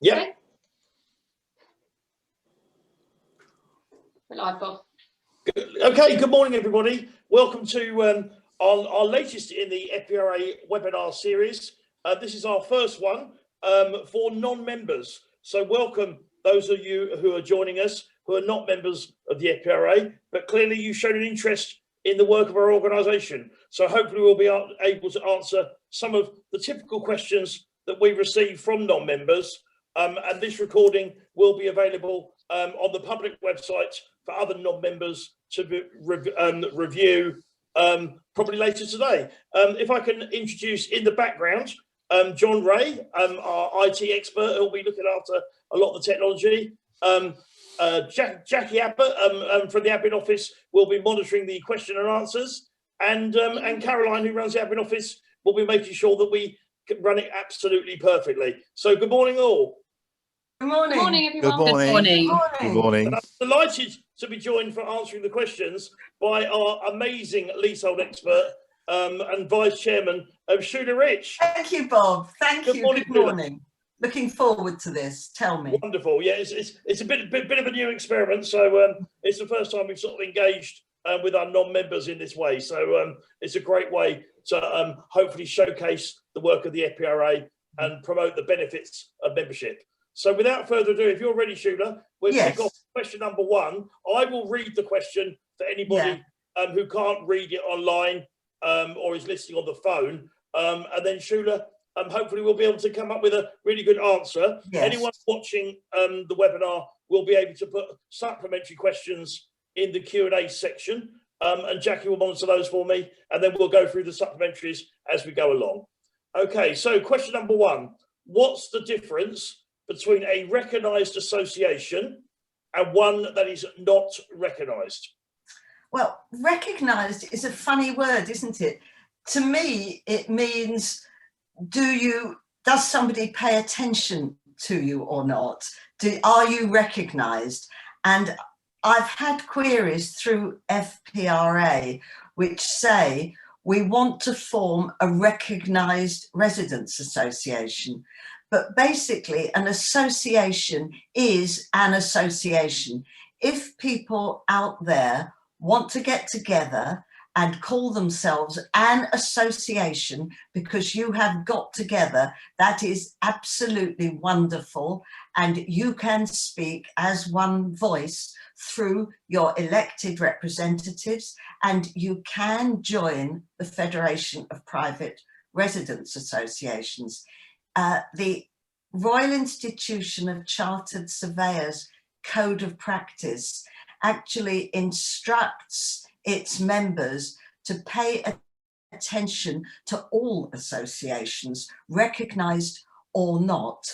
Yeah. Okay. We're live, Bob. Okay, good morning, everybody. Welcome to our latest in the FPRA webinar series. This is our first one for non-members. So welcome those of you who are joining us who are not members of the FPRA, but clearly you've shown an interest in the work of our organisation. So hopefully we'll be able to answer some of the typical questions that we receive from non-members. And this recording will be available on the public website for other non-members to review probably later today. If I can introduce in the background, John Ray, our IT expert, who will be looking after a lot of the technology. Jackie Abbott from the admin office will be monitoring the question and answers, and Caroline, who runs the admin office, will be making sure that we run it absolutely perfectly. So good morning all. Good morning. Good morning, everyone. Good morning. Good morning. Good morning. And I'm delighted to be joined for answering the questions by our amazing leasehold expert and vice chairman, Shula Rich. Thank you, Bob. Thank you. Morning, Good morning. Looking forward to this. Tell me. Wonderful. Yeah, it's a bit of a new experiment. So it's the first time we've sort of engaged with our non-members in this way. So it's a great way to hopefully showcase the work of the FPRA and promote the benefits of membership. So without further ado, if you're ready, Shula, we'll kick off question number one. I will read the question for anybody who can't read it online or is listening on the phone. And then Shula, hopefully we'll be able to come up with a really good answer. Yes. Anyone watching the webinar will be able to put supplementary questions in the Q&A section. And Jackie will monitor those for me. And then we'll go through the supplementaries as we go along. Okay, so question number one. What's the difference between a recognised association and one that is not recognised? Well, recognised is a funny word, isn't it? To me, it means, does somebody pay attention to you or not? Are you recognised? And I've had queries through FPRA which say we want to form a recognised residents association. But basically, an association is an association. If people out there want to get together and call themselves an association because you have got together, that is absolutely wonderful. And you can speak as one voice through your elected representatives, and you can join the Federation of Private Residents Associations. The Royal Institution of Chartered Surveyors Code of Practice actually instructs its members to pay attention to all associations, recognised or not.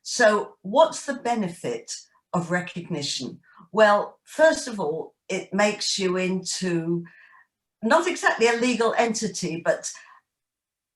So what's the benefit of recognition? Well, first of all, it makes you into not exactly a legal entity, but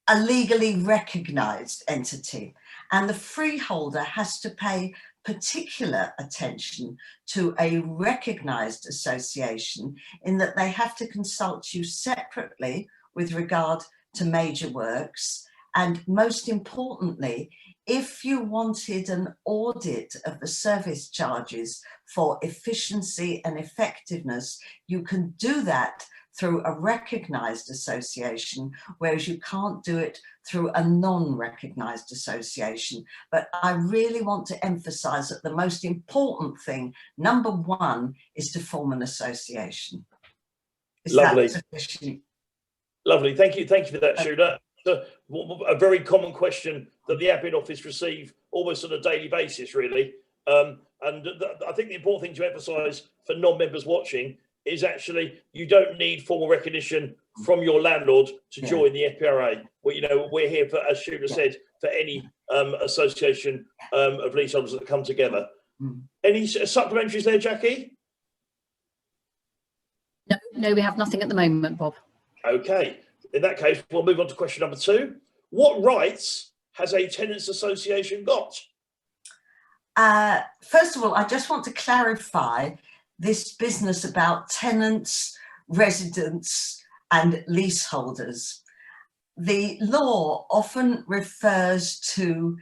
a legally recognised entity, and the freeholder has to pay particular attention to a recognised association in that they have to consult you separately with regard to major works, and most importantly, if you wanted an audit of the service charges for efficiency and effectiveness, you can do that through a recognised association, whereas you can't do it through a non-recognised association. But I really want to emphasise that the most important thing, number one, is to form an association. Is Lovely. That sufficient? Lovely. Thank you for that, Shula. A very common question that the admin office receive almost on a daily basis, really. And I think the important thing to emphasise for non-members watching is actually you don't need formal recognition from your landlord to join the FPRA. Well, you know, we're here for, as Shula said, for any association of leaseholders that come together. Any supplementaries there, Jackie? No, we have nothing at the moment, Bob. Okay, in that case, we'll move on to question number two. What rights has a tenants association got? First of all, I just want to clarify this business about tenants, residents and leaseholders. The law often refers to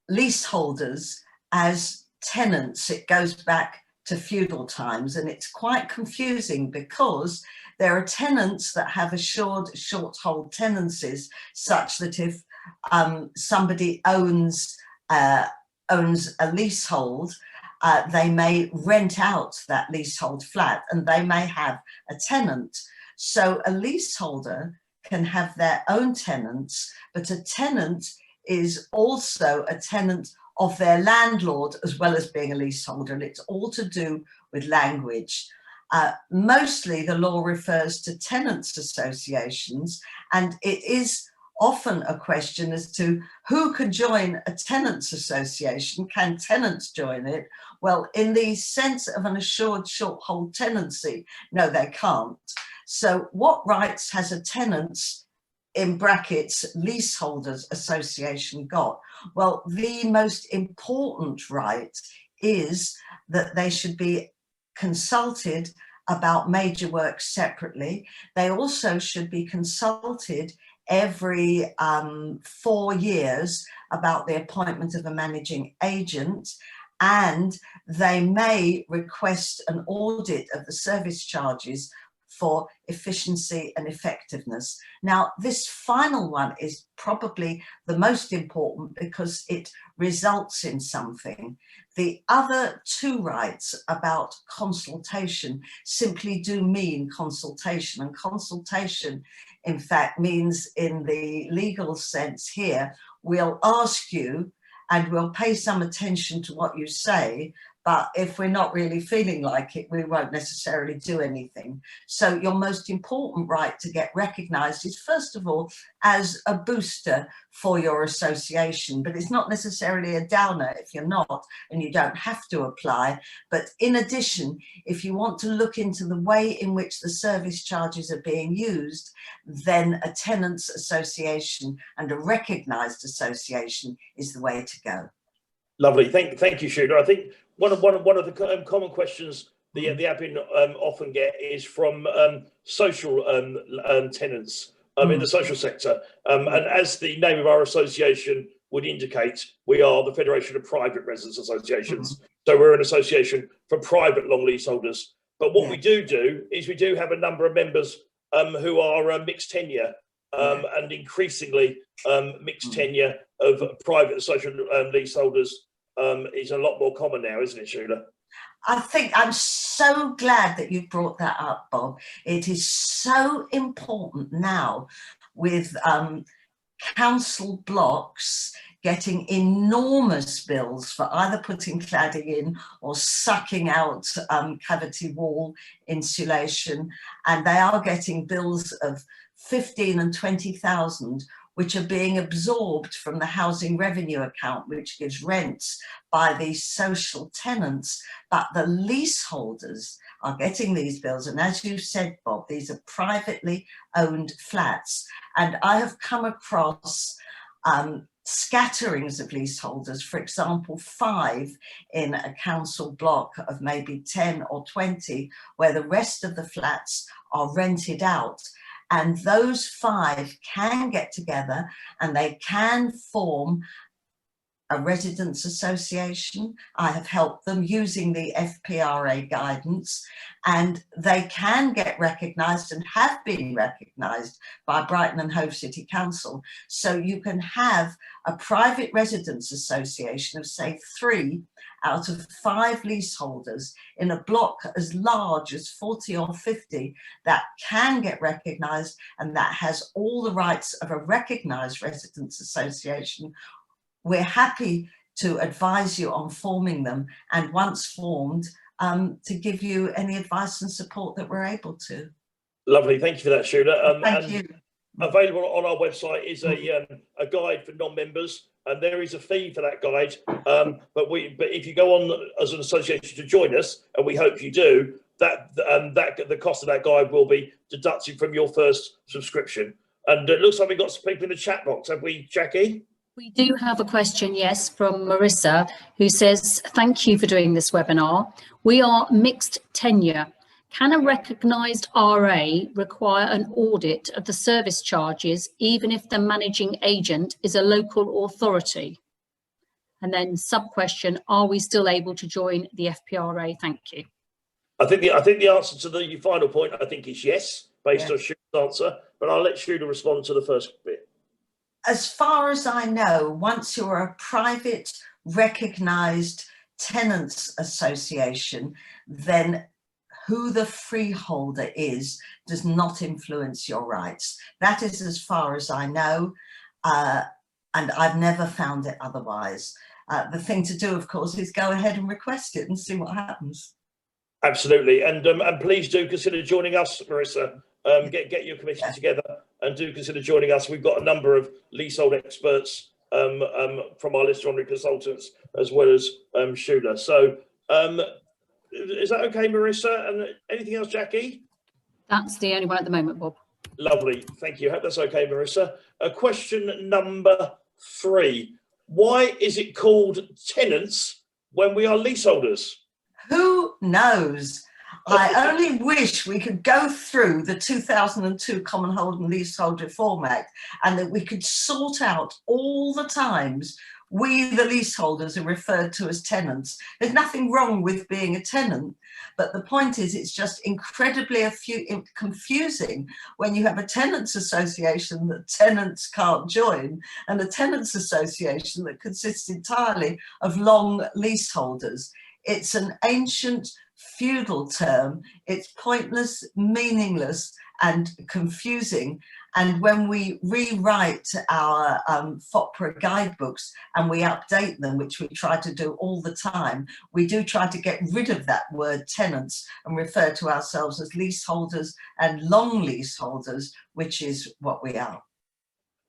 leaseholders as tenants. It goes back to feudal times, and it's quite confusing because there are tenants that have assured short hold tenancies, such that if somebody owns a leasehold, they may rent out that leasehold flat and they may have a tenant. So a leaseholder can have their own tenants, but a tenant is also a tenant of their landlord as well as being a leaseholder, and it's all to do with language. Mostly the law refers to tenants associations, and it is often a question as to who can join a tenants association. Can tenants join it? Well, in the sense of an assured short hold tenancy, no, they can't. So what rights has a tenants, in brackets, leaseholders association got? Well, the most important right is that they should be consulted about major works separately. They also should be consulted every 4 years about the appointment of a managing agent, and they may request an audit of the service charges for efficiency and effectiveness. Now, this final one is probably the most important because it results in something. The other two rights about consultation simply do mean consultation, and consultation, in fact, means in the legal sense here, we'll ask you and we'll pay some attention to what you say, but if we're not really feeling like it, we won't necessarily do anything. So your most important right to get recognised is, first of all, as a booster for your association, but it's not necessarily a downer if you're not, and you don't have to apply. But in addition, if you want to look into the way in which the service charges are being used, then a tenants association and a recognised association is the way to go. Lovely, thank you, Sheila. I think one of the common questions the admin often get is from social tenants in the social sector, and as the name of our association would indicate, we are the Federation of Private Residence Associations. So we're an association for private long leaseholders. But what we do is we do have a number of members who are mixed tenure, and increasingly mixed tenure of private social leaseholders is a lot more common now, isn't it, Sheila? I think I'm so glad that you brought that up, Bob. It is so important now with council blocks getting enormous bills for either putting cladding in or sucking out cavity wall insulation, and they are getting bills of 15 and 20,000, which are being absorbed from the housing revenue account, which gives rents by these social tenants. But the leaseholders are getting these bills. And as you said, Bob, these are privately owned flats. And I have come across scatterings of leaseholders, for example, 5 in a council block of maybe 10 or 20, where the rest of the flats are rented out. And those 5 can get together and they can form a residents association. I have helped them using the FPRA guidance, and they can get recognised and have been recognised by Brighton and Hove City Council. So you can have a private residents association of, say, 3 out of 5 leaseholders in a block as large as 40 or 50 that can get recognised and that has all the rights of a recognised residents association. We're happy to advise you on forming them, and once formed, to give you any advice and support that we're able to. Lovely, thank you for that, Sheila. Thank you. Available on our website is a guide for non-members, and there is a fee for that guide. But if you go on as an association to join us, and we hope you do, the cost of that guide will be deducted from your first subscription. And it looks like we've got some people in the chat box, have we, Jackie? We do have a question, yes, from Marissa, who says, thank you for doing this webinar. We are mixed tenure. Can a recognised RA require an audit of the service charges, even if the managing agent is a local authority? And then sub-question, are we still able to join the FPRA? Thank you. I think the answer to the final point, I think, is yes, based on Shula's answer, but I'll let Shula respond to the first bit. As far as I know, once you're a private recognised tenants association, then who the freeholder is does not influence your rights. That is as far as I know, and I've never found it otherwise. The thing to do, of course, is go ahead and request it and see what happens. Absolutely, and please do consider joining us, Marissa. Get your committee together and do consider joining us. We've got a number of leasehold experts from our list of honorary consultants, as well as Shula. So is that okay, Marissa? And anything else, Jackie? That's the only one at the moment, Bob. Lovely, thank you. Hope that's okay, Marissa. Question number 3. Why is it called tenants when we are leaseholders? Who knows? I only wish we could go through the 2002 Common Hold and Leasehold Reform Act and that we could sort out all the times we, the leaseholders, are referred to as tenants. There's nothing wrong with being a tenant, but the point is it's just incredibly confusing when you have a tenants association that tenants can't join and a tenants association that consists entirely of long leaseholders. It's an ancient feudal term. It's pointless, meaningless, and confusing. And when we rewrite our FPRA guidebooks and we update them, which we try to do all the time, we do try to get rid of that word tenants and refer to ourselves as leaseholders and long leaseholders, which is what we are.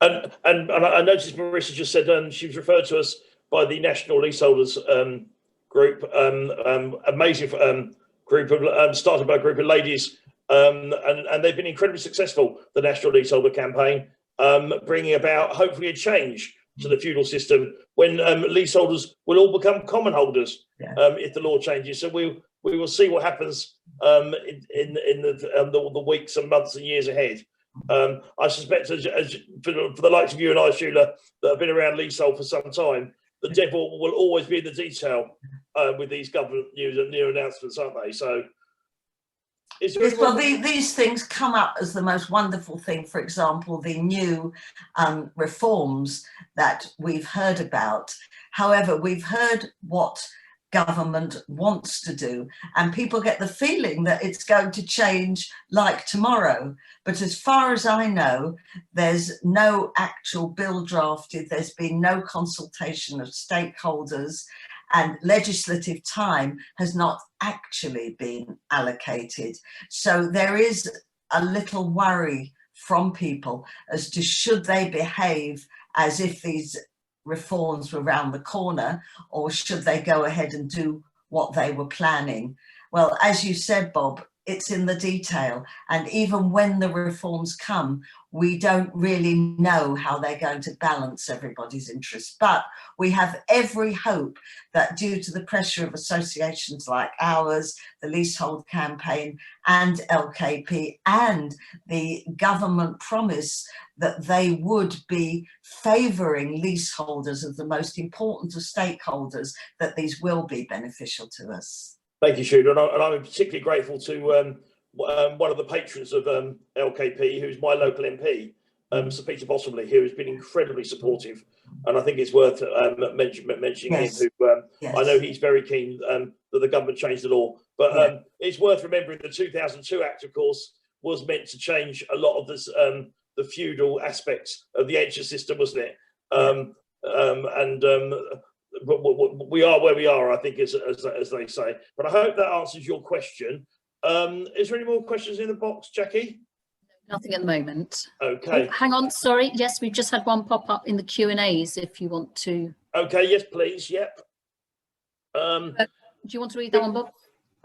And I noticed Marissa just said she was referred to us by the National Leaseholders group, amazing group of started by a group of ladies, and they've been incredibly successful, the National Leaseholder Campaign, bringing about hopefully a change to the feudal system when leaseholders will all become common holders if the law changes. So we will see what happens in the weeks and months and years ahead. I suspect, as for the likes of you and I, Shula, that have been around leasehold for some time, the devil will always be in the detail with these government news and new announcements, aren't they? So, yes, well, these things come up as the most wonderful thing. For example, the new reforms that we've heard about. However, we've heard what government wants to do, and people get the feeling that it's going to change like tomorrow. But as far as I know, there's no actual bill drafted, there's been no consultation of stakeholders, and legislative time has not actually been allocated. So there is a little worry from people as to should they behave as if these reforms were round the corner, or should they go ahead and do what they were planning? Well, as you said, Bob, it's in the detail, and even when the reforms come, we don't really know how they're going to balance everybody's interests. But we have every hope that due to the pressure of associations like ours, the Leasehold Campaign and LKP, and the government promise that they would be favouring leaseholders as the most important of stakeholders, that these will be beneficial to us. Thank you, Shula, and I'm particularly grateful to one of the patrons of LKP, who's my local MP, Sir Peter Bottomley, who has been incredibly supportive, and I think it's worth mentioning yes. him. Yes. I know he's very keen that the government change the law, but it's worth remembering the 2002 Act, of course, was meant to change a lot of this, the feudal aspects of the ancient system, wasn't it? We are where we are, I think, as they say. But I hope that answers your question. Is there any more questions in the box, Jackie? Nothing at the moment. Okay. Oh, hang on, sorry. Yes, we've just had one pop up in the Q&As if you want to. Okay, yes, please. Yep. Do you want to read that one, Bob?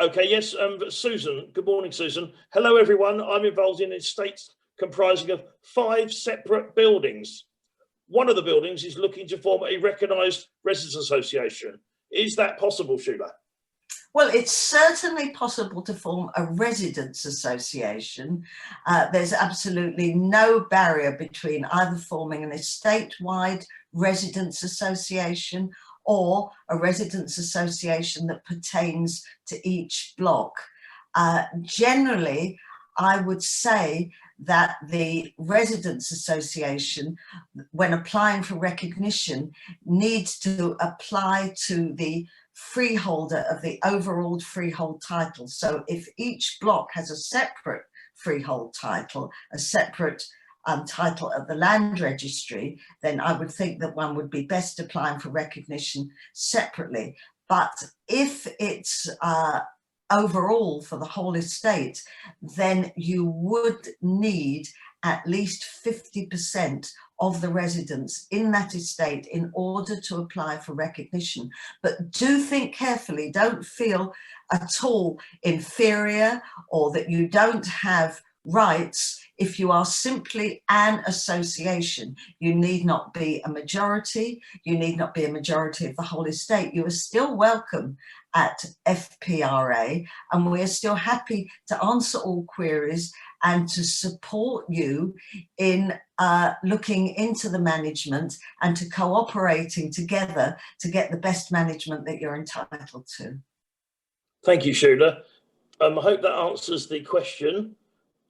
Okay, yes. Susan. Good morning, Susan. Hello, everyone. I'm involved in estates comprising of 5 separate buildings. One of the buildings is looking to form a recognised residents association. Is that possible, Shula? Well, it's certainly possible to form a residents association. There's absolutely no barrier between either forming an estate-wide residents association or a residents association that pertains to each block. Generally, I would say that the residents association, when applying for recognition, needs to apply to the freeholder of the overall freehold title. So if each block has a separate freehold title, a separate title of the land registry, then I would think that one would be best applying for recognition separately. But if it's overall for the whole estate, then you would need at least 50% of the residents in that estate in order to apply for recognition. But do think carefully, don't feel at all inferior or that you don't have rights. If you are simply an association, you need not be a majority, you need not be a majority of the whole estate. You are still welcome at FPRA, and we are still happy to answer all queries and to support you in looking into the management and to cooperating together to get the best management that you're entitled to. Thank you, Sheila. I hope that answers the question.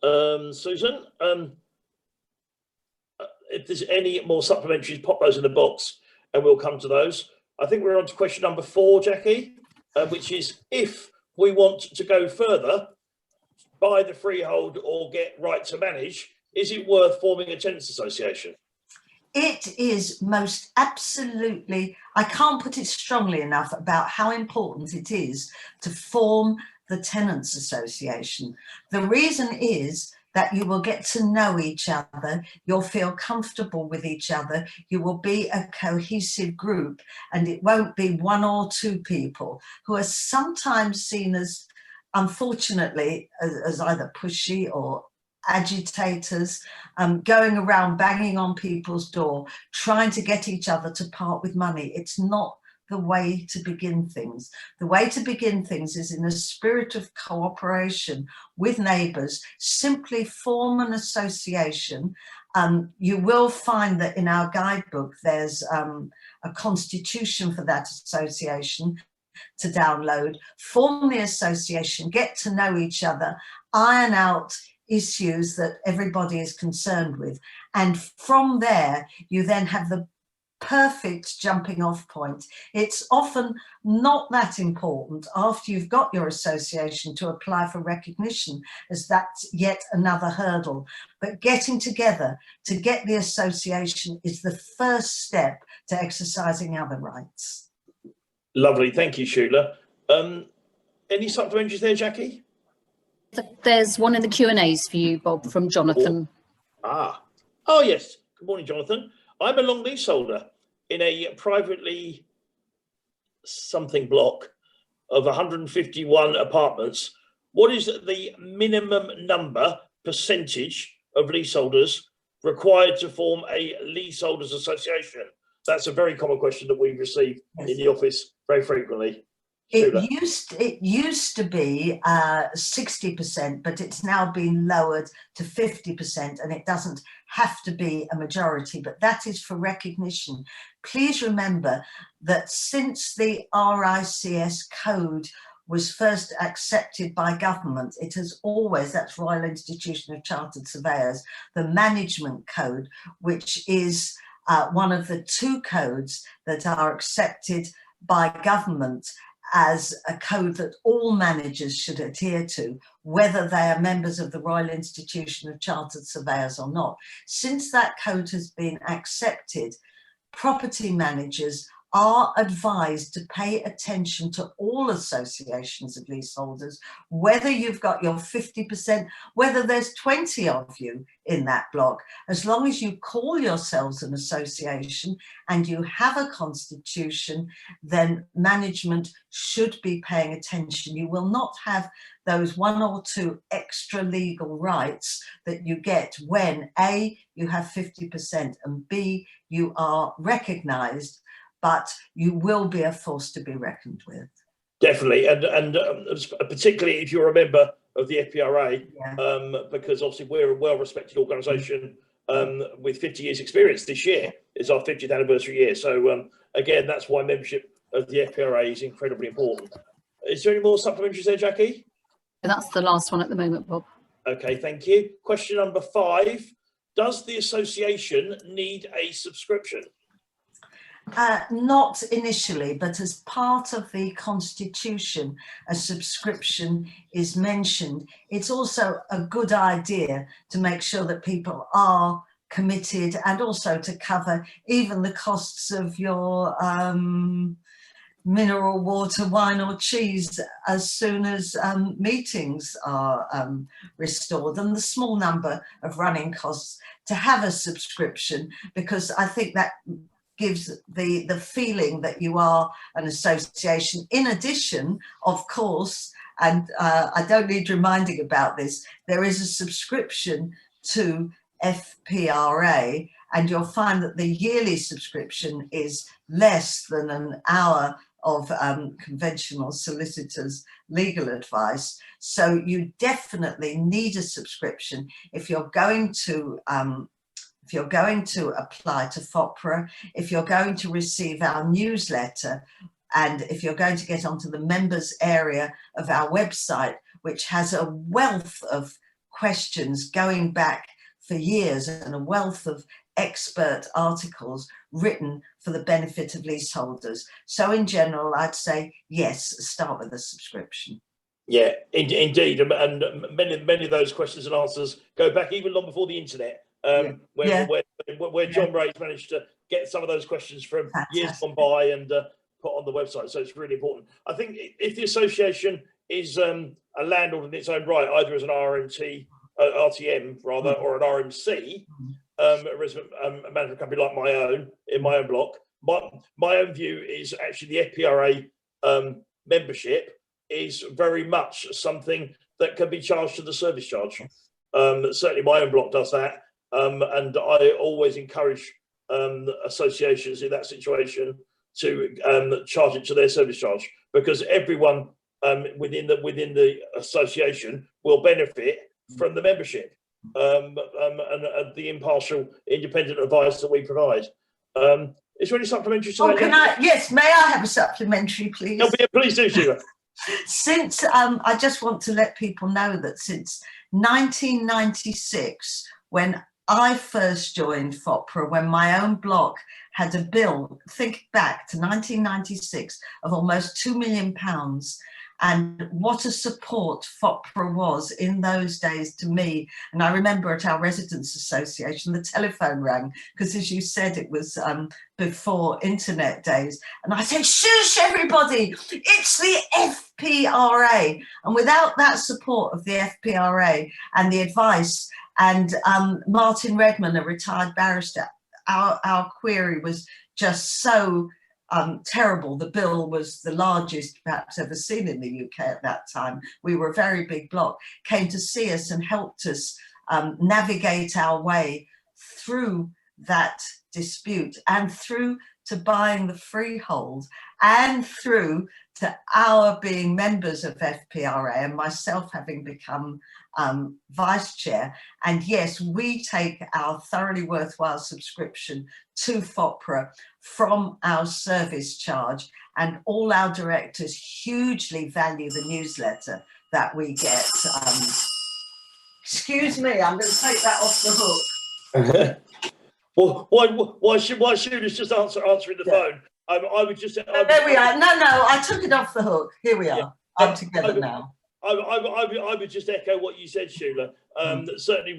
Susan, if there's any more supplementaries, pop those in the box and we'll come to those. I think we're on to question number 4, Jackie, which is if we want to go further, buy the freehold or get right to manage, is it worth forming a tenants association? It is most absolutely, I can't put it strongly enough about how important it is to form the tenants association. The reason is that you will get to know each other, you'll feel comfortable with each other, you will be a cohesive group, and it won't be 1 or 2 people who are sometimes seen as, unfortunately, as either pushy or agitators, going around banging on people's door, trying to get each other to part with money. It's not the way to begin things. The way to begin things is in a spirit of cooperation with neighbours. Simply form an association. You will find that in our guidebook there's a constitution for that association to download. Form the association, get to know each other, iron out issues that everybody is concerned with, and from there you then have the perfect jumping off point. It's often not that important after you've got your association to apply for recognition, as that's yet another hurdle. But getting together to get the association is the first step to exercising other rights. Lovely, thank you, Sheila. Any supplementaries there, Jackie? There's one in the Q&As for you, Bob, from Jonathan. Oh yes, good morning, Jonathan. I'm a long leaseholder in a privately something block of 151 apartments. What is the minimum percentage of leaseholders required to form a leaseholders association? That's a very common question that we receive in the office very frequently. It used to be 60%, but it's now been lowered to 50%, and it doesn't have to be a majority, but that is for recognition. Please remember that since the RICS code was first accepted by government, it has always, that's Royal Institution of Chartered Surveyors, the management code, which is one of the 2 codes that are accepted by government as a code that all managers should adhere to, whether they are members of the Royal Institution of Chartered Surveyors or not. Since that code has been accepted, property managers are advised to pay attention to all associations of leaseholders, whether you've got your 50%, whether there's 20 of you in that block. As long as you call yourselves an association and you have a constitution, then management should be paying attention. You will not have those 1 or 2 extra legal rights that you get when A, you have 50% and B, you are recognised, but you will be a force to be reckoned with. Definitely, and particularly if you're a member of the FPRA, because obviously we're a well-respected organisation with 50 years experience. This year is our 50th anniversary year. So again, that's why membership of the FPRA is incredibly important. Is there any more supplementaries there, Jackie? That's the last one at the moment, Bob. Okay, thank you. Question number 5. Does the association need a subscription? Not initially, but as part of the constitution, a subscription is mentioned. It's also a good idea to make sure that people are committed, and also to cover even the costs of your mineral water, wine or cheese as soon as meetings are restored, and the small number of running costs to have a subscription, because I think that gives the feeling that you are an association. In addition, of course, and I don't need reminding about this, there is a subscription to FPRA, and you'll find that the yearly subscription is less than an hour of conventional solicitors' legal advice. So you definitely need a subscription if you're going to apply to FPRA, if you're going to receive our newsletter, and if you're going to get onto the members area of our website, which has a wealth of questions going back for years and a wealth of expert articles written for the benefit of leaseholders. So in general, I'd say, yes, start with a subscription. Yeah, indeed. And many of those questions and answers go back even long before the internet. Where John Ray's managed to get some of those questions from years gone by and put on the website. So it's really important. I think if the association is a landlord in its own right, either as an RTM rather, or an RMC, a resident management company like my own, in my own block, my own view is actually the FPRA membership is very much something that can be charged to the service charge. Certainly my own block does that. And I always encourage associations in that situation to charge it to their service charge, because everyone within the association will benefit from the membership and the impartial, independent advice that we provide. Is there any supplementary to that? Yes, may I have a supplementary, please? No, please do, Sheila. Since I just want to let people know that since 1996, when I first joined FPRA, when my own block had a bill, think back to 1996, of almost £2 million, and what a support FPRA was in those days to me. And I remember at our Residents Association, the telephone rang, because as you said, it was before internet days. And I said, shush, everybody, it's the FPRA. And without that support of the FPRA and the advice, and Martin Redman, a retired barrister, our query was just so terrible. The bill was the largest perhaps ever seen in the UK at that time. We were a very big block, came to see us and helped us navigate our way through that dispute, and through to buying the freehold, and through to our being members of FPRA, and myself having become vice chair. And yes, we take our thoroughly worthwhile subscription to FPRA from our service charge, and all our directors hugely value the newsletter that we get. Excuse me, I'm going to take that off the hook. Well, why should us just answering the phone? I would just. There we are. No, I took it off the hook. Here we are. Yeah. I'm together now. I would just echo what you said, Sheila. Certainly,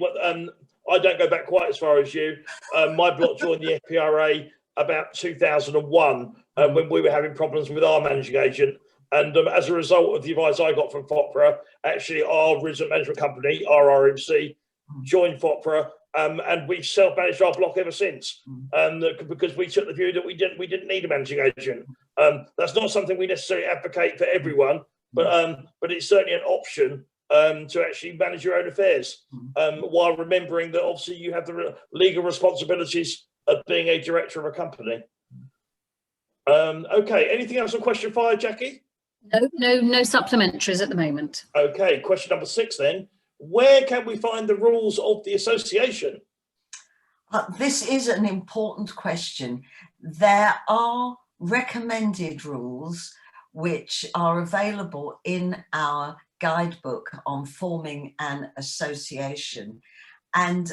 I don't go back quite as far as you. My block joined the FPRA about 2001 when we were having problems with our managing agent, and as a result of the advice I got from FPRA, actually our resident management company, our RMC, joined FPRA. And we've self-managed our block ever since, because we took the view that we didn't need a managing agent. That's not something we necessarily advocate for everyone, but it's certainly an option to actually manage your own affairs, while remembering that obviously you have the legal responsibilities of being a director of a company. Okay, anything else on question 5, Jackie? No supplementaries at the moment. Okay, question number 6 then. Where can we find the rules of the association? This is an important question. There are recommended rules which are available in our guidebook on forming an association. And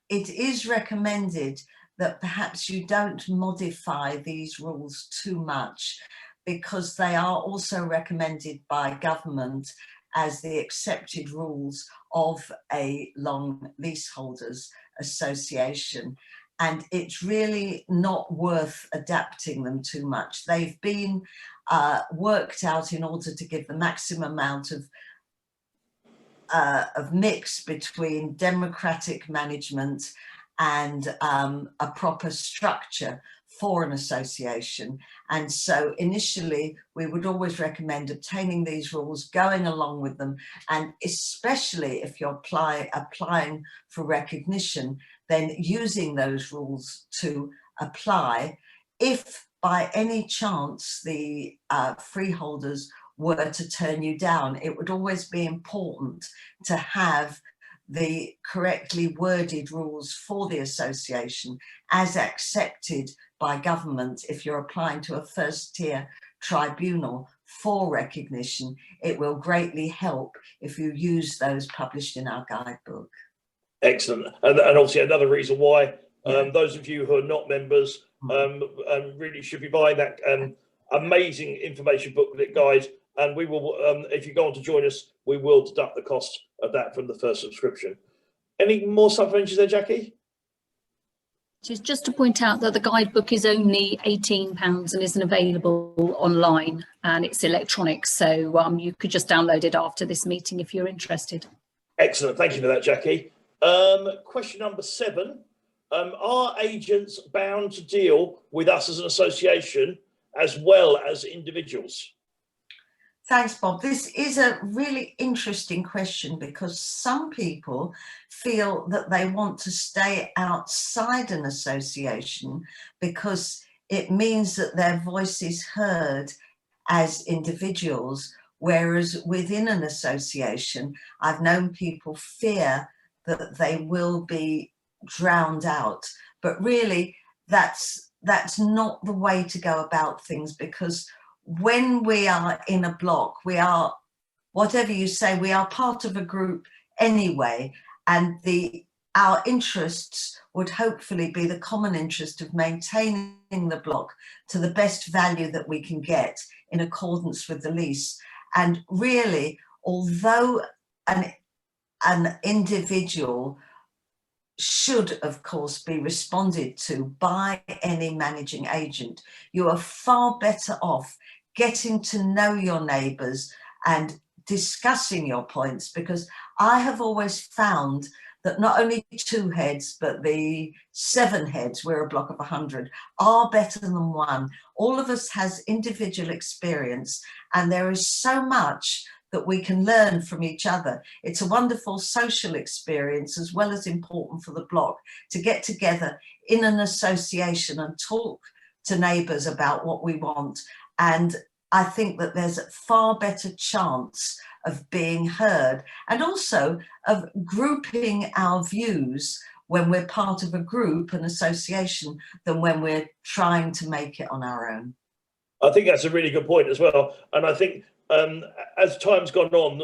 it is recommended that perhaps you don't modify these rules too much, because they are also recommended by government as the accepted rules of a long leaseholders association. And it's really not worth adapting them too much. They've been worked out in order to give the maximum amount of mix between democratic management and a proper structure for an association. And so initially we would always recommend obtaining these rules, going along with them, and especially if you're applying for recognition, then using those rules to apply. If by any chance the freeholders were to turn you down, it would always be important to have the correctly worded rules for the association as accepted by government. If you're applying to a first tier tribunal for recognition, it will greatly help if you use those published in our guidebook. Excellent. And obviously another reason why those of you who are not members really should be buying that amazing information booklet guide. And we will, if you go on to join us, we will deduct the cost of that from the first subscription. Any more supplements there, Jackie? Just to point out that the guidebook is only £18 and isn't available online, and it's electronic, so you could just download it after this meeting if you're interested. Excellent, thank you for that, Jackie. Question number 7. Are agents bound to deal with us as an association as well as individuals? Thanks, Bob. This is a really interesting question, because some people feel that they want to stay outside an association because it means that their voice is heard as individuals, whereas within an association, I've known people fear that they will be drowned out. But really, that's not the way to go about things, because when we are in a block, we are, whatever you say, we are part of a group anyway, and our interests would hopefully be the common interest of maintaining the block to the best value that we can get in accordance with the lease. And really, although an individual should, of course, be responded to by any managing agent, you are far better off getting to know your neighbours and discussing your points, because I have always found that not only 2 heads, but the 7 heads, we're a block of 100, are better than one. All of us has individual experience, and there is so much that we can learn from each other. It's a wonderful social experience, as well as important for the block, to get together in an association and talk to neighbours about what we want. And I think that there's a far better chance of being heard, and also of grouping our views when we're part of a group, an association, than when we're trying to make it on our own. I think that's a really good point as well. And I think as time's gone on,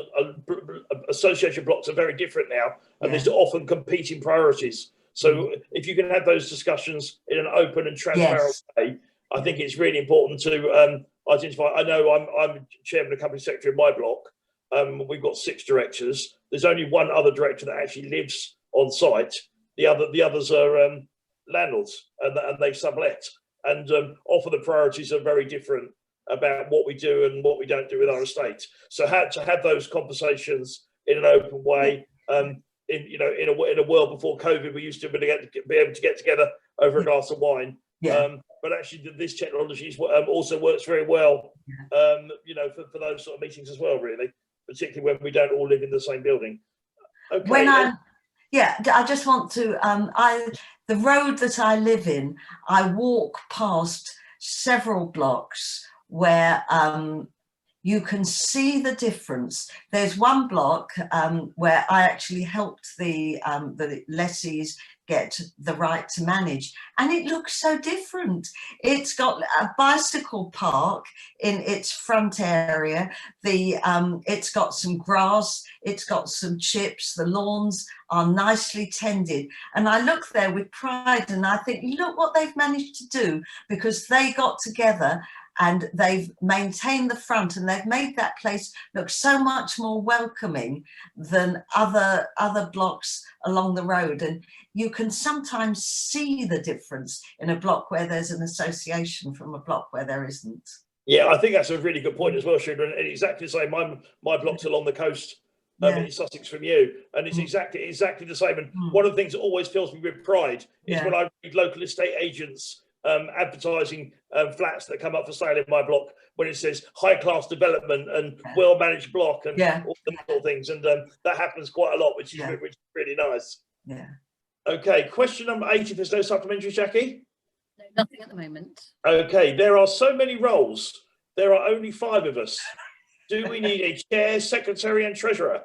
association blocks are very different now, and there's often competing priorities. So if you can have those discussions in an open and transparent way, I think it's really important to identify. I know I'm chairman of company secretary of my block. We've got 6 directors. There's only one other director that actually lives on site. The others are landlords, and they sublet. And often the priorities are very different about what we do and what we don't do with our estate. So to have those conversations in an open way. In a world before COVID, we used to be able to get together over a glass of wine. But actually, this technology also works very well. For those sort of meetings as well, really, particularly when we don't all live in the same building. Okay. I just want to. The road that I live in, I walk past several blocks where you can see the difference. There's one block where I actually helped the lessees get the right to manage. And it looks so different. It's got a bicycle park in its front area. It's got some grass, it's got some chips, the lawns are nicely tended. And I look there with pride and I think, look what they've managed to do, because they got together and they've maintained the front and they've made that place look so much more welcoming than other blocks along the road. And you can sometimes see the difference in a block where there's an association from a block where there isn't. Yeah, I think that's a really good point as well, Sheila, and exactly the same. My block's along the coast in Sussex from you, and it's exactly the same. And one of the things that always fills me with pride is when I read local estate agents advertising flats that come up for sale in my block, when it says high class development and well managed block and all those sort of things, and that happens quite a lot, which is really nice. Yeah. Okay, question number 8. If there's no supplementary, Jackie. No, nothing at the moment. Okay, there are so many roles. There are only 5 of us. Do we need a chair, secretary, and treasurer?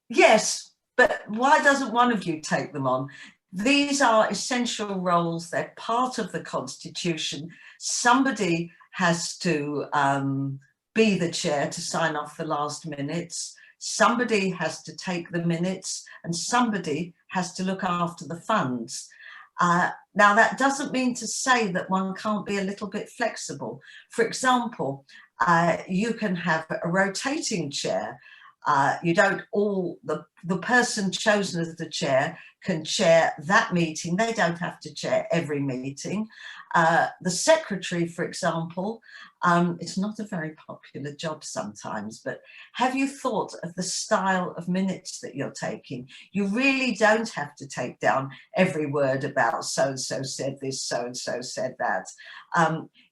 Yes, but why doesn't one of you take them on? These are essential roles. They're part of the Constitution. Somebody has to be the chair to sign off the last minutes. Somebody has to take the minutes, and somebody has to look after the funds. Now, that doesn't mean to say that one can't be a little bit flexible. For example, you can have a rotating chair. You don't the person chosen as the chair can chair that meeting. They don't have to chair every meeting. The secretary, for example, it's not a very popular job sometimes, but have you thought of the style of minutes that you're taking? You really don't have to take down every word about so-and-so said this, so-and-so said that.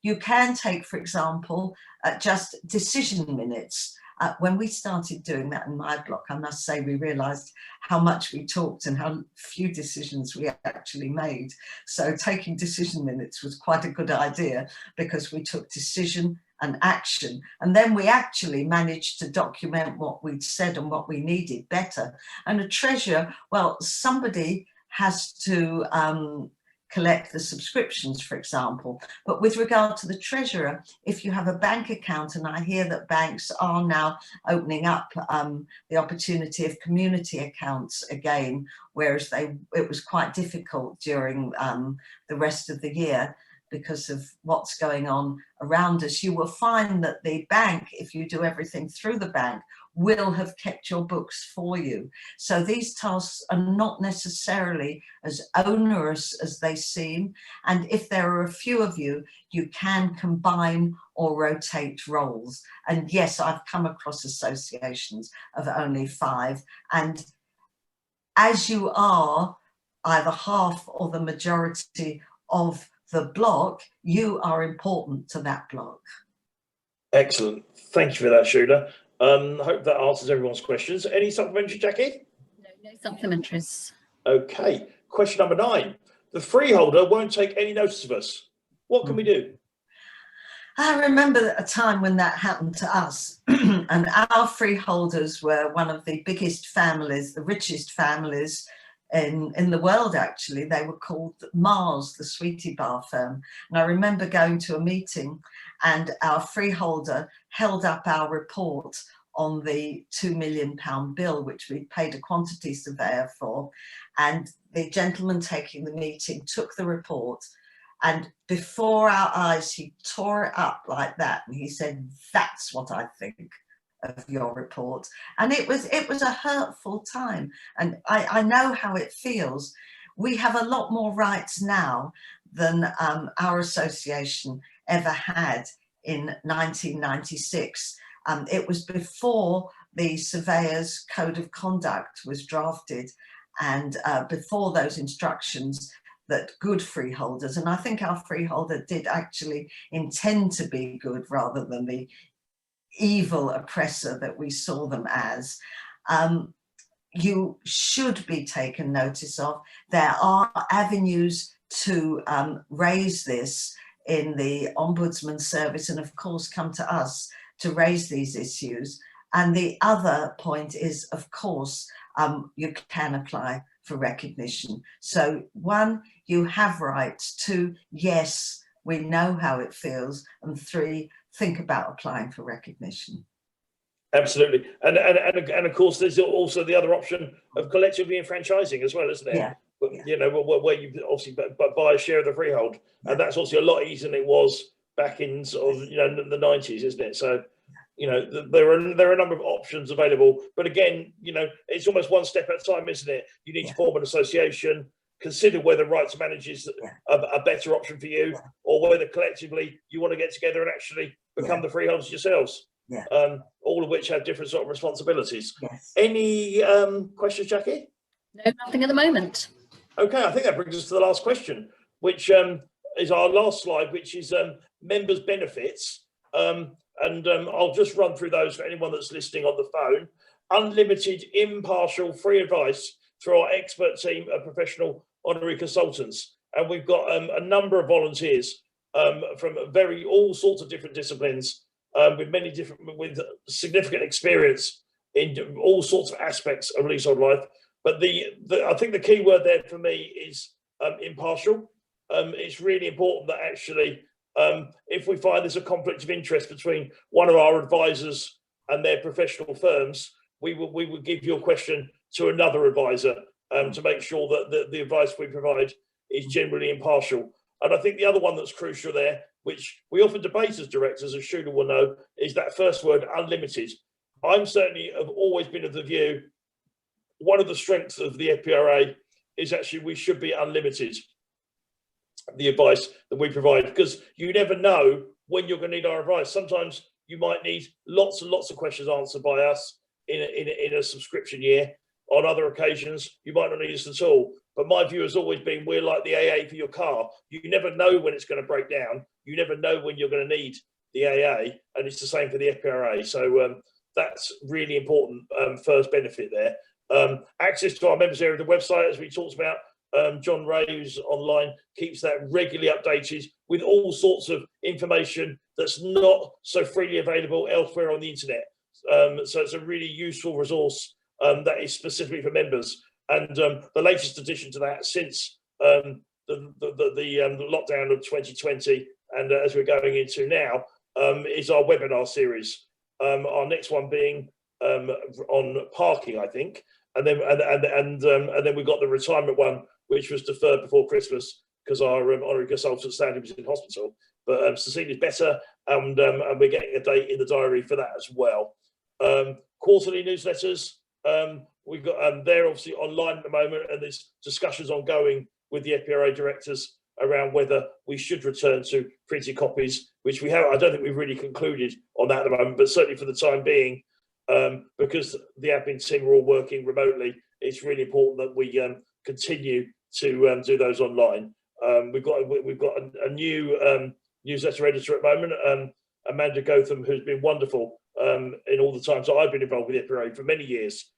You can take, for example, just decision minutes. When we started doing that in my block, I must say we realised how much we talked and how few decisions we actually made. So taking decision minutes was quite a good idea, because we took decision and action, and then we actually managed to document what we'd said and what we needed better. And a treasurer, well, somebody has to collect the subscriptions, for example. But with regard to the treasurer, if you have a bank account, and I hear that banks are now opening up the opportunity of community accounts again, whereas it was quite difficult during the rest of the year because of what's going on around us, you will find that the bank, if you do everything through the bank, will have kept your books for you. So these tasks are not necessarily as onerous as they seem. And if there are a few of you, you can combine or rotate roles. And yes, I've come across associations of only 5. And as you are either half or the majority of the block, you are important to that block. Excellent. Thank you for that, Sheila. I hope that answers everyone's questions. Any supplementary, Jackie? No supplementaries. Okay. Question number 9. The freeholder won't take any notice of us. What can we do? I remember a time when that happened to us, and our freeholders were one of the biggest families, the richest families in the world, actually. They were called Mars, the sweetie bar firm. And I remember going to a meeting, and our freeholder held up our report on the £2 million bill, which we paid a quantity surveyor for. And the gentleman taking the meeting took the report, and before our eyes, he tore it up like that. And he said, "That's what I think of your report." And it was a hurtful time. And I know how it feels. We have a lot more rights now than our association ever had in 1996. It was before the Surveyor's Code of Conduct was drafted, and before those instructions that good freeholders, and I think our freeholder did actually intend to be good rather than the evil oppressor that we saw them as, you should be taken notice of. There are avenues to raise this in the Ombudsman Service, and of course come to us to raise these issues. And the other point is, of course, you can apply for recognition. So one, you have rights. Two, yes, we know how it feels. And three, think about applying for recognition. Absolutely. And of course, there's also the other option of collectively enfranchising as well, isn't there? Yeah. You know, where you obviously buy a share of the freehold. Yeah. And that's obviously a lot easier than it was back in sort of, you know, the 90s, isn't it? So, you know, there are a number of options available. But again, you know, it's almost one step at a time, isn't it? You need to form an association, consider whether right to manage is a better option for you, or whether collectively you want to get together and actually become the freeholders yourselves. Yeah. All of which have different sort of responsibilities. Yes. Any questions, Jackie? No, nothing at the moment. Okay, I think that brings us to the last question, which is our last slide, which is members' benefits. I'll just run through those for anyone that's listening on the phone. Unlimited, impartial, free advice through our expert team of professional honorary consultants. And we've got a number of volunteers from all sorts of different disciplines, with significant experience in all sorts of aspects of leasehold life. But I think the key word there for me is impartial. It's really important that actually, if we find there's a conflict of interest between one of our advisors and their professional firms, we will give your question to another advisor to make sure that the advice we provide is generally impartial. And I think the other one that's crucial there, which we often debate as directors, as Shula will know, is that first word, unlimited. I'm certainly have always been of the view, one of the strengths of the FPRA is actually we should be unlimited, the advice that we provide, because you never know when you're going to need our advice. Sometimes you might need lots and lots of questions answered by us in a subscription year. On other occasions, you might not need us at all. But my view has always been we're like the AA for your car. You never know when it's going to break down. You never know when you're going to need the AA, and it's the same for the FPRA. So that's really important first benefit there. Access to our members area of the website, as we talked about. John Ray, who's online, keeps that regularly updated with all sorts of information that's not so freely available elsewhere on the internet. So it's a really useful resource that is specifically for members. And the latest addition to that since the lockdown of 2020, and as we're going into now, is our webinar series. Our next one being on parking, I think, and then we've got the retirement one, which was deferred before Christmas because our honorary consultant Sandy was in hospital. But Cecilia's better, and we're getting a date in the diary for that as well. Quarterly newsletters. We've got they're obviously online at the moment, and there's discussions ongoing with the FPRA directors around whether we should return to printed copies, which we have. I don't think we've really concluded on that at the moment, but certainly for the time being, because the admin team are all working remotely, it's really important that we continue to do those online. We've got a new newsletter editor at the moment, Amanda Gotham, who's been wonderful in all the times that I've been involved with the FPRA for many years.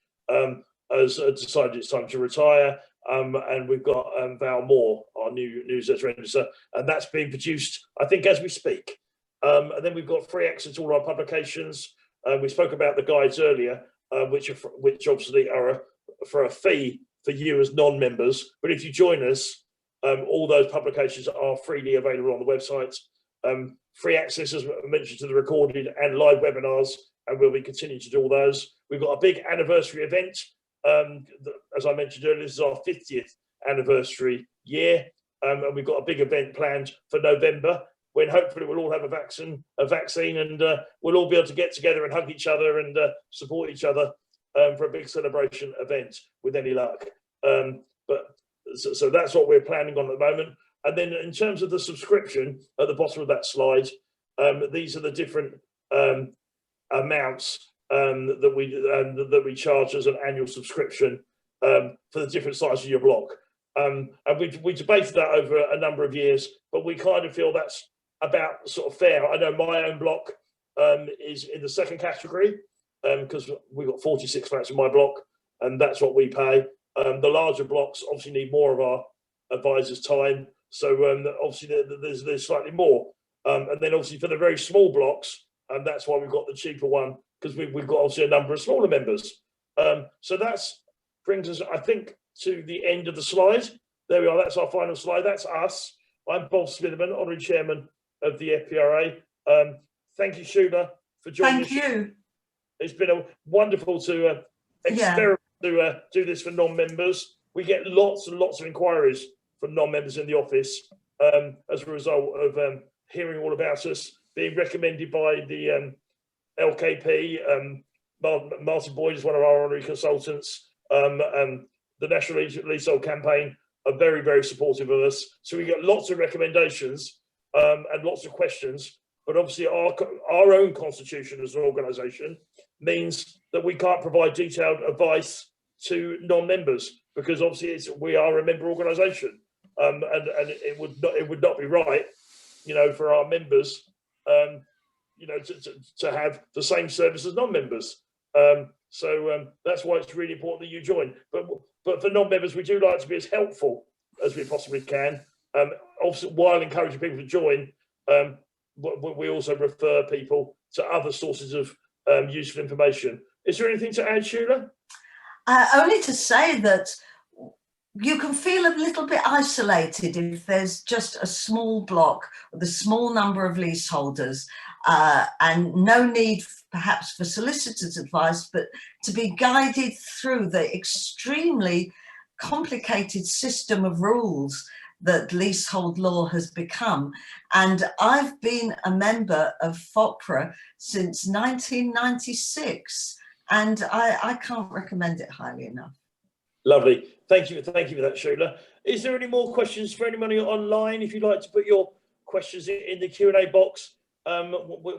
Has decided it's time to retire, and we've got Val Moore, our new newsletter editor, and that's being produced, I think, as we speak. And then we've got free access to all our publications. We spoke about the guides earlier, which obviously are for a fee for you as non-members. But if you join us, all those publications are freely available on the website. Free access, as mentioned, to the recorded and live webinars, and we'll be continuing to do all those. We've got a big anniversary event. As I mentioned earlier, this is our 50th anniversary year, and we've got a big event planned for November, when hopefully we'll all have a vaccine, and we'll all be able to get together and hug each other and support each other for a big celebration event with any luck. So that's what we're planning on at the moment. And then in terms of the subscription, at the bottom of that slide, these are the different amounts that we charge as an annual subscription for the different sizes of your block. And we debated that over a number of years, but we kind of feel that's about sort of fair. I know my own block is in the second category because we've got 46 flats in my block, and that's what we pay. The larger blocks obviously need more of our advisors' time, so obviously there's slightly more. And then obviously for the very small blocks, and that's why we've got the cheaper one, because we've got obviously a number of smaller members. So that brings us, I think, to the end of the slide. There we are. That's our final slide. That's us. I'm Bob Smitherman, Honorary Chairman of the FPRA. Thank you, Shula, for joining us. Thank you. It's been wonderful to experiment to do this for non-members. We get lots and lots of inquiries from non-members in the office as a result of hearing all about us, being recommended by the LKP. Martin Boyd is one of our honorary consultants. The National Leasehold Campaign are very, very supportive of us. So we get lots of recommendations and lots of questions. But obviously our own constitution as an organisation means that we can't provide detailed advice to non-members, because obviously we are a member organisation, and it would not be right, you know, for our members, you know, to have the same service as non-members. So that's why it's really important that you join. But for non-members, we do like to be as helpful as we possibly can. Obviously, while encouraging people to join, we also refer people to other sources of useful information. Is there anything to add, Shula? Only to say that you can feel a little bit isolated if there's just a small block with a small number of leaseholders, and no need perhaps for solicitors' advice, but to be guided through the extremely complicated system of rules that leasehold law has become. And I've been a member of FPRA since 1996, and I can't recommend it highly enough. Lovely. Thank you for that, Shula. Is there any more questions for anybody online? If you'd like to put your questions in the Q&A box,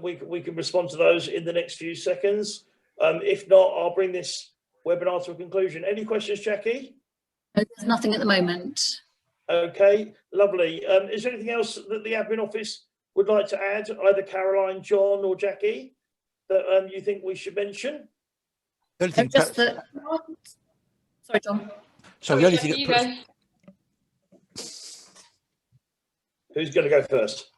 we can respond to those in the next few seconds. If not, I'll bring this webinar to a conclusion. Any questions, Jackie? There's nothing at the moment. Okay, lovely. Is there anything else that the admin office would like to add, either Caroline, John or Jackie, that you think we should mention? Just that. Sorry, John. So the only thing you go. Who's going to go first?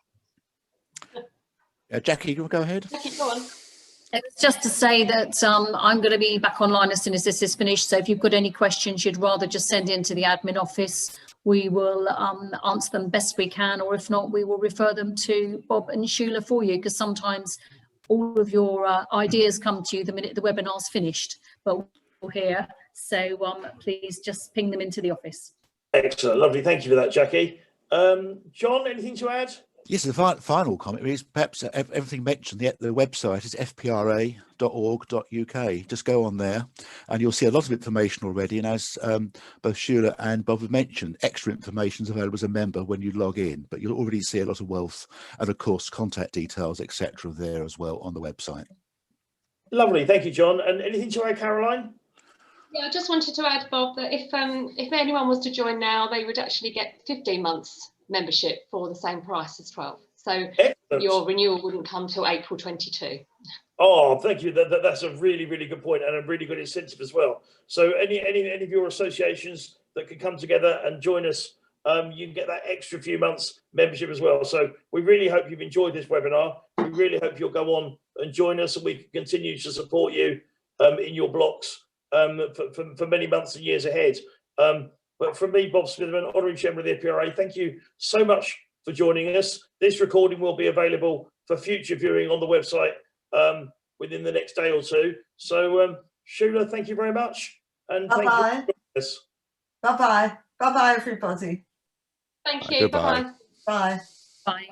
Jackie, you want to go ahead? Jackie, go on. It was just to say that I'm going to be back online as soon as this is finished. So if you've got any questions you'd rather just send into the admin office, we will answer them best we can, or if not, we will refer them to Bob and Shula for you, because sometimes all of your ideas come to you the minute the webinar's finished, but we're here. So please just ping them into the office. Excellent, lovely. Thank you for that, Jackie. John, anything to add? Yes, the final comment is perhaps everything mentioned. The website is fpra.org.uk. Just go on there and you'll see a lot of information already. And as both Shula and Bob have mentioned, extra information is available as a member when you log in. But you'll already see a lot of wealth and, of course, contact details, etc. there as well on the website. Lovely. Thank you, John. And anything to add, Caroline? Yeah, I just wanted to add, Bob, that if anyone was to join now, they would actually get 15 months membership for the same price as 12. So excellent. Your renewal wouldn't come till April 22. Oh, thank you. That's a really, really good point and a really good incentive as well. So any of your associations that can come together and join us, you can get that extra few months membership as well. So we really hope you've enjoyed this webinar. We really hope you'll go on and join us, and we can continue to support you in your blocks for many months and years ahead. But from me, Bob Smitherman, Honorary Chairman of the FPRA, thank you so much for joining us. This recording will be available for future viewing on the website within the next day or two. So, Shula, thank you very much. And bye-bye. Thank you for joining us. Bye-bye. Bye-bye, everybody. Thank you. Bye-bye. Bye. Bye.